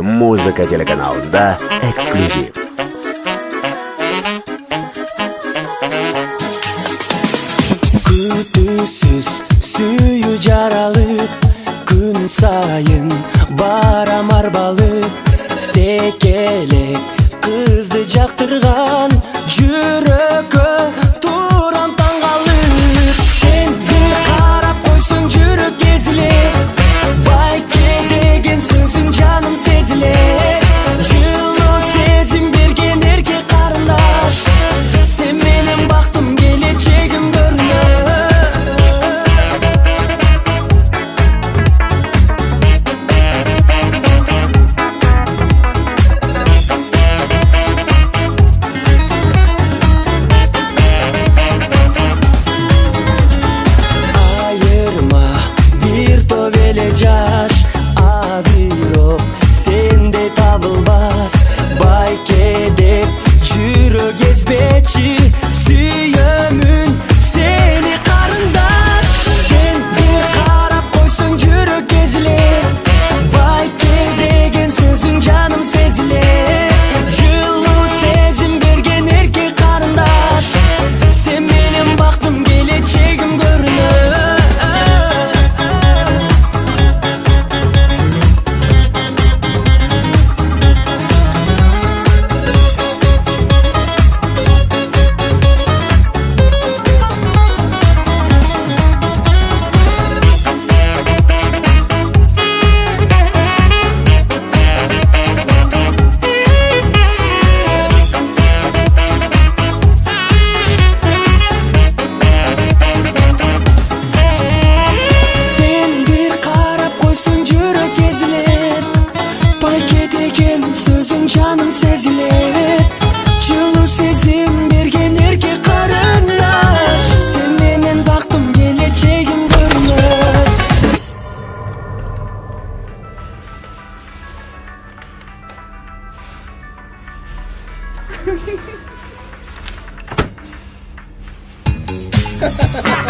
Музыка телеканалында эксклюзив. Күтүүсүз сүйүү жаралып, күн сайын барам арбалып, секелек кызды жактырган жүрөккө турам таң калып. Сен бир карап койсоң жүрөк езилет, байке деген сөзүң жаным сезилет. Жылуу сезим берген эркек карындаш, сен менен бактым келечегим жаш, а бирок сенде табылбас. Байке деп жүрөк езбечи, сүйөмүн сени карындаш. Сен бир карап койсоң жүрөк езилет, байке деген сөзүң жаным сезилет. Жылуу сезим берген эркек карындаш, сен менен бактым келечегим көрүнөт. Сөзүң жаным сезилет, жылуу сезим берген эркек карындаш, сен менен бактым келечегим көрүнөт. Ha ha ha!